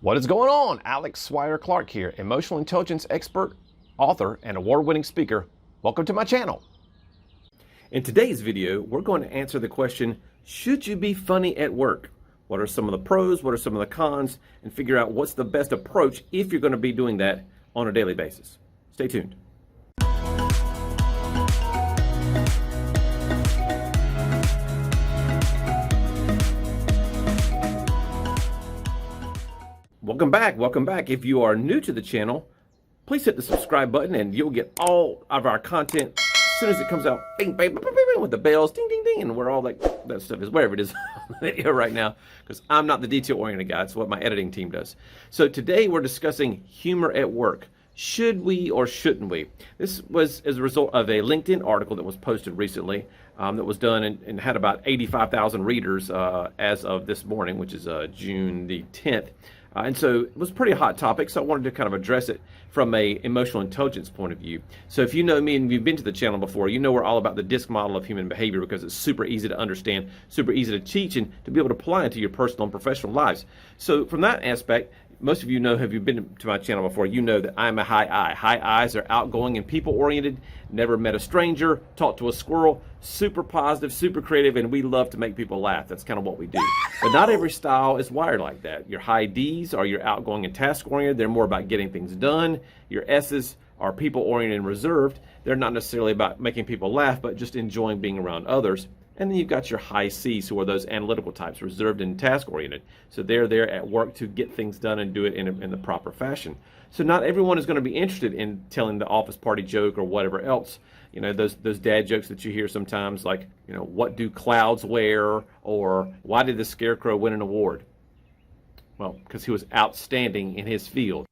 What is going on? Alex Swire-Clark here, emotional intelligence expert, author, and award-winning speaker. Welcome to my channel. In today's video, we're going to answer the question, should you be funny at work? What are some of the pros, what are some of the cons, and figure out what's the best approach if you're going to be doing that on a daily basis. Stay tuned. Welcome back. If you are new to the channel, please hit the subscribe button and you'll get all of our content as soon as it comes out. Bing, bing, bing, bing, bing, with the bells, ding, ding, ding, and where all that stuff is, wherever it is on the video right now, because I'm not the detail-oriented guy. It's what my editing team does. So today we're discussing humor at work. Should we or shouldn't we? This was as a result of a LinkedIn article that was posted recently that was done and had about 85,000 readers as of this morning, which is June the 10th. And so it was a pretty hot topic, so I wanted to kind of address it from a emotional intelligence point of view. So if you know me and you've been to the channel before, you know we're all about the DISC model of human behavior because it's super easy to understand, super easy to teach, and to be able to apply it to your personal and professional lives. So from that aspect, most of you know, have you been to my channel before, you know that I'm a high I. High I's are outgoing and people-oriented, never met a stranger, talked to a squirrel, super positive, super creative, and we love to make people laugh. That's kind of what we do. But not every style is wired like that. Your high D's are your outgoing and task-oriented. They're more about getting things done. Your S's are people-oriented and reserved. They're not necessarily about making people laugh, but just enjoying being around others. And then you've got your high C's, who are those analytical types, reserved and task-oriented. So they're there at work to get things done and do it in the proper fashion. So not everyone is going to be interested in telling the office party joke or whatever else. You know, those dad jokes that you hear sometimes, like, you know, what do clouds wear? Or why did the scarecrow win an award? Well, because he was outstanding in his field.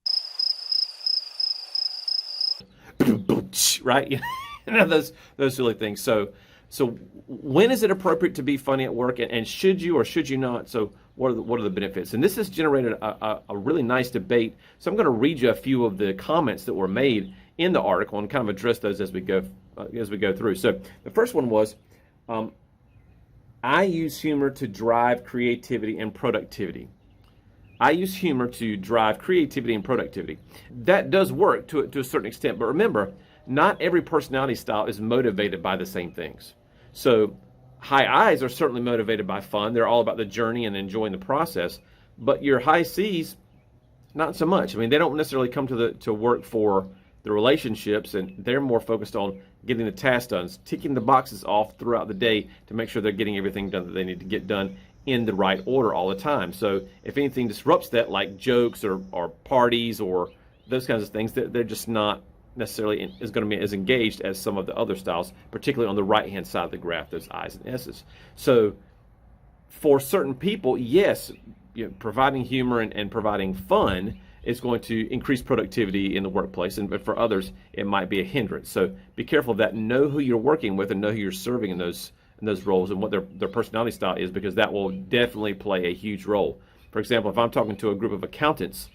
Right? You know, those silly things. So when is it appropriate to be funny at work, and should you or should you not? So what are the benefits? And this has generated a really nice debate. So I'm going to read you a few of the comments that were made in the article and kind of address those as we go through. So the first one was, I use humor to drive creativity and productivity. I use humor to drive creativity and productivity. That does work to a certain extent, but remember, not every personality style is motivated by the same things. So high I's are certainly motivated by fun. They're all about the journey and enjoying the process. But your high C's, not so much. I mean, they don't necessarily come to work for the relationships, and they're more focused on getting the tasks done, ticking the boxes off throughout the day to make sure they're getting everything done that they need to get done in the right order all the time. So if anything disrupts that, like jokes or parties or those kinds of things, they're just not necessarily is going to be as engaged as some of the other styles, particularly on the right-hand side of the graph, those I's and S's. So for certain people, yes, you know, providing humor and providing fun is going to increase productivity in the workplace, but for others, it might be a hindrance. So be careful of that. Know who you're working with and know who you're serving in those roles and what their personality style is, because that will definitely play a huge role. For example, if I'm talking to a group of accountants,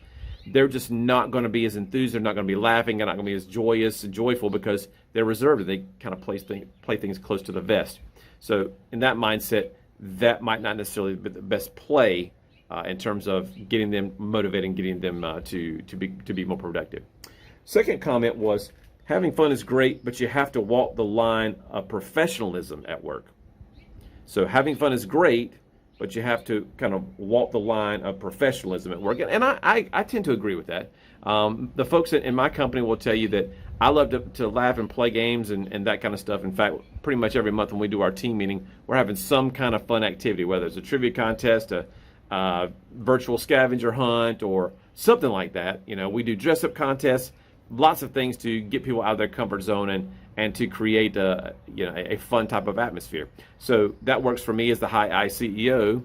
they're just not going to be as enthused. They're not going to be laughing. They're not going to be as joyous and joyful because they're reserved and they kind of play things close to the vest. So in that mindset, that might not necessarily be the best play in terms of getting them motivated and getting them to be more productive. Second comment was, having fun is great, but you have to walk the line of professionalism at work. So having fun is great, but you have to kind of walk the line of professionalism at work. And I tend to agree with that. The folks in my company will tell you that I love to laugh and play games and that kind of stuff. In fact, pretty much every month when we do our team meeting, we're having some kind of fun activity, whether it's a trivia contest, a virtual scavenger hunt, or something like that. You know, we do dress-up contests, lots of things to get people out of their comfort zone and to create a fun type of atmosphere. So that works for me as the high I CEO.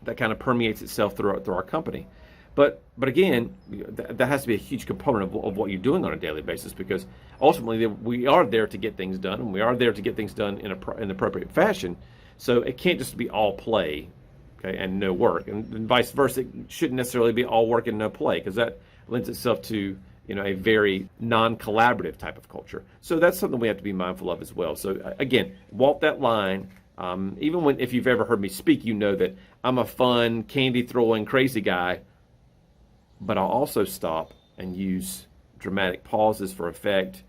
That kind of permeates itself through our company. But again, that has to be a huge component of what you're doing on a daily basis, because ultimately we are there to get things done, and we are there to get things done in the appropriate fashion. So it can't just be all play, okay, and no work, and vice versa. It shouldn't necessarily be all work and no play, because that lends itself to, you know, a very non-collaborative type of culture. So that's something we have to be mindful of as well. So again, walk that line. Even if you've ever heard me speak, you know that I'm a fun, candy-throwing, crazy guy. but I'll also stop and use dramatic pauses for effect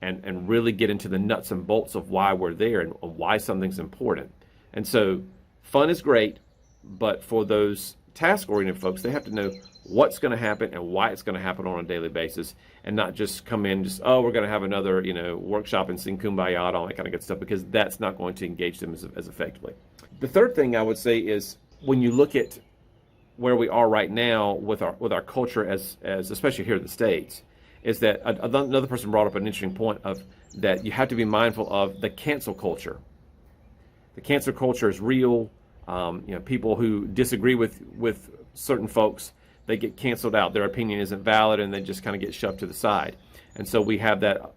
and really get into the nuts and bolts of why we're there and why something's important. And so fun is great, but for those task-oriented folks, they have to know what's going to happen and why it's going to happen on a daily basis, and not just come in just, oh, we're going to have another workshop and sing Kumbaya and all that kind of good stuff, because that's not going to engage them as effectively. The third thing I would say is, when you look at where we are right now with our culture as especially here in the States, is that another person brought up an interesting point of that you have to be mindful of the cancel culture. The cancel culture is real. People who disagree with certain folks, they get canceled out. Their opinion isn't valid, and they just kind of get shoved to the side. And so we have that,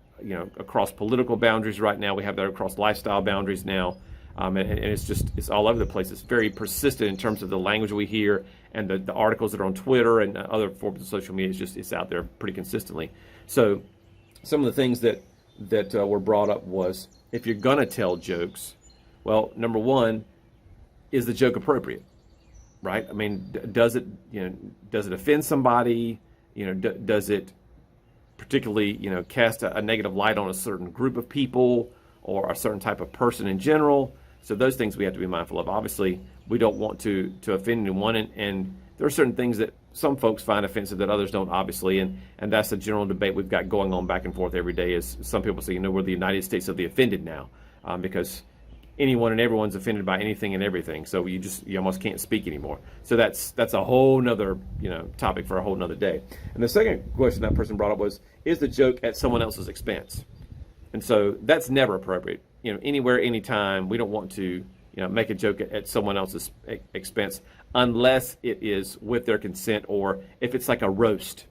across political boundaries right now. We have that across lifestyle boundaries now. And it's all over the place. It's very persistent in terms of the language we hear and the articles that are on Twitter and other forms of social media. It's out there pretty consistently. So some of the things that were brought up was, if you're gonna tell jokes, well, number one, is the joke appropriate, right? I mean, does it offend somebody? Does it particularly cast a negative light on a certain group of people or a certain type of person in general? So those things we have to be mindful of. Obviously, we don't want to offend anyone, and there are certain things that some folks find offensive that others don't, obviously, and that's the general debate we've got going on back and forth every day. Is some people say, we're the United States of the offended now, because anyone and everyone's offended by anything and everything. So you almost can't speak anymore. So that's a whole nother topic for a whole nother day. And the second question that person brought up was, is the joke at someone else's expense? And so that's never appropriate. Anywhere, anytime, we don't want to, make a joke at someone else's expense unless it is with their consent, or if it's like a roast.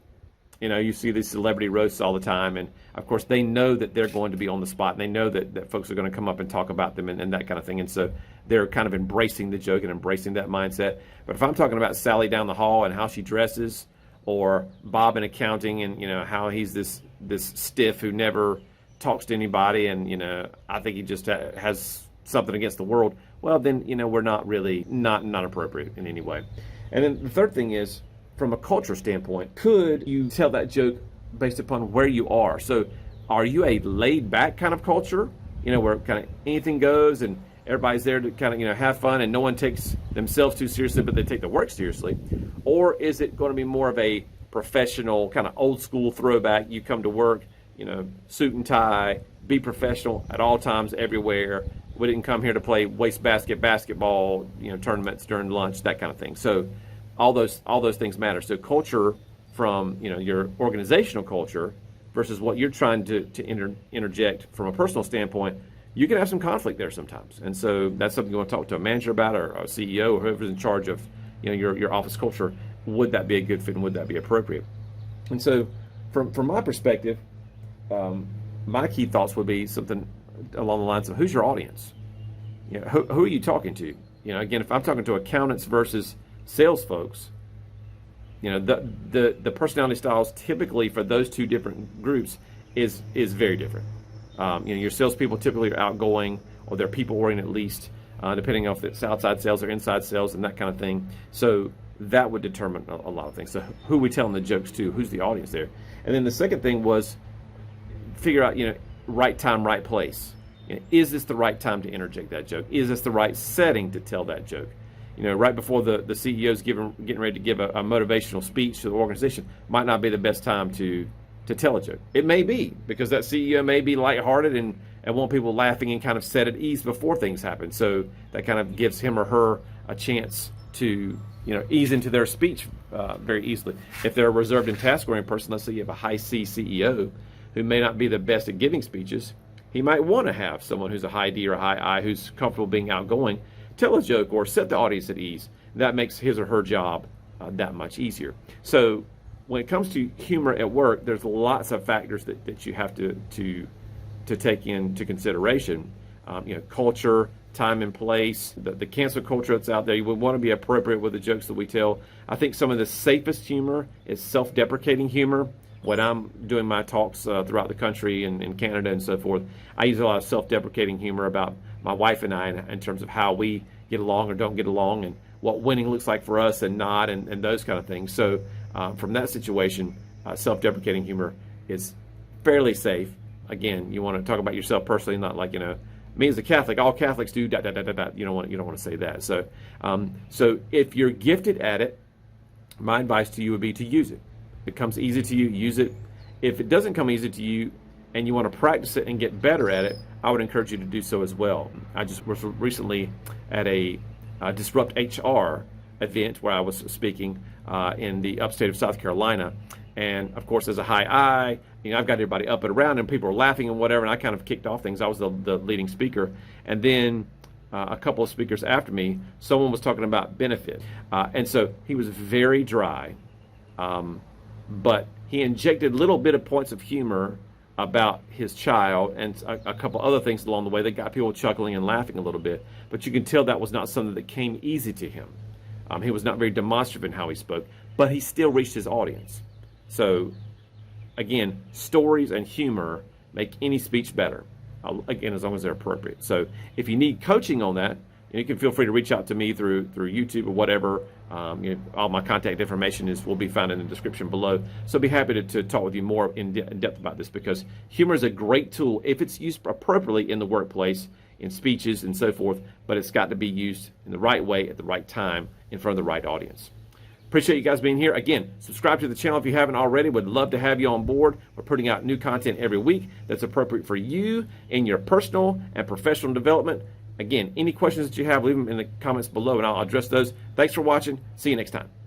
You see these celebrity roasts all the time, and of course they know that they're going to be on the spot, and they know that folks are going to come up and talk about them and that kind of thing. And so they're kind of embracing the joke and embracing that mindset. But if I'm talking about Sally down the hall and how she dresses, or Bob in accounting and how he's this stiff who never talks to anybody, and I think he just has something against the world, well, then we're not really not appropriate in any way. And then the third thing is, from a culture standpoint, could you tell that joke based upon where you are? So are you a laid back kind of culture, where kind of anything goes and everybody's there to kind of have fun and no one takes themselves too seriously, but they take the work seriously? Or is it going to be more of a professional kind of old school throwback? You come to work, suit and tie, be professional at all times, everywhere. We didn't come here to play wastebasket basketball, tournaments during lunch, that kind of thing. So all those things matter. So culture from your organizational culture versus what you're trying to interject from a personal standpoint, you can have some conflict there sometimes. And so that's something you want to talk to a manager about, or a CEO, or whoever's in charge of your office culture. Would that be a good fit, and would that be appropriate? And so from my perspective, my key thoughts would be something along the lines of, who's your audience? Who are you talking to? Again, if I'm talking to accountants versus sales folks, the personality styles typically for those two different groups is very different. Your salespeople typically are outgoing, or they're people-oriented at least, depending on if it's outside sales or inside sales and that kind of thing. So that would determine a lot of things. So who are we telling the jokes to? Who's the audience there? And then the second thing was figure out, right time, right place. Is this the right time to interject that joke? Is this the right setting to tell that joke? Right before the CEO's getting ready to give a motivational speech to the organization might not be the best time to tell a joke. It may be, because that CEO may be lighthearted and want people laughing and kind of set at ease before things happen. So that kind of gives him or her a chance to ease into their speech very easily. If they're a reserved and task-oriented person, let's say you have a high C CEO who may not be the best at giving speeches, he might want to have someone who's a high D or a high I who's comfortable being outgoing tell a joke or set the audience at ease. That makes his or her job that much easier. So when it comes to humor at work, there's lots of factors that you have to take into consideration. Culture, time and place, the cancel culture that's out there. You would want to be appropriate with the jokes that we tell. I think some of the safest humor is self-deprecating humor. When I'm doing my talks throughout the country and in Canada and so forth, I use a lot of self-deprecating humor about my wife and I in terms of how we get along or don't get along, and what winning looks like for us and not, and those kind of things. So from that situation, self-deprecating humor is fairly safe. Again, you want to talk about yourself personally, not like, me as a Catholic, all Catholics do, You don't want to say that. So, so if you're gifted at it, my advice to you would be to use it. If it comes easy to you, use it. If it doesn't come easy to you and you want to practice it and get better at it, I would encourage you to do so as well. I just was recently at a Disrupt HR event where I was speaking in the upstate of South Carolina. And of course, there's a high I. I've got everybody up and around, and people are laughing and whatever. And I kind of kicked off things. I was the leading speaker, and then a couple of speakers after me, someone was talking about benefit, and so he was very dry, but he injected little bit of points of humor about his child and a couple other things along the way that got people chuckling and laughing a little bit. But you can tell that was not something that came easy to him. He was not very demonstrative in how he spoke, but he still reached his audience. So, again, stories and humor make any speech better, again, as long as they're appropriate. So if you need coaching on that, you can feel free to reach out to me through YouTube or whatever. All my contact information will be found in the description below. So I'd be happy to talk with you more in depth about this, because humor is a great tool if it's used appropriately in the workplace, in speeches and so forth, but it's got to be used in the right way at the right time in front of the right audience. Appreciate you guys being here. Again, subscribe to the channel if you haven't already. Would love to have you on board. We're putting out new content every week that's appropriate for you in your personal and professional development. Again, any questions that you have, leave them in the comments below and I'll address those. Thanks for watching. See you next time.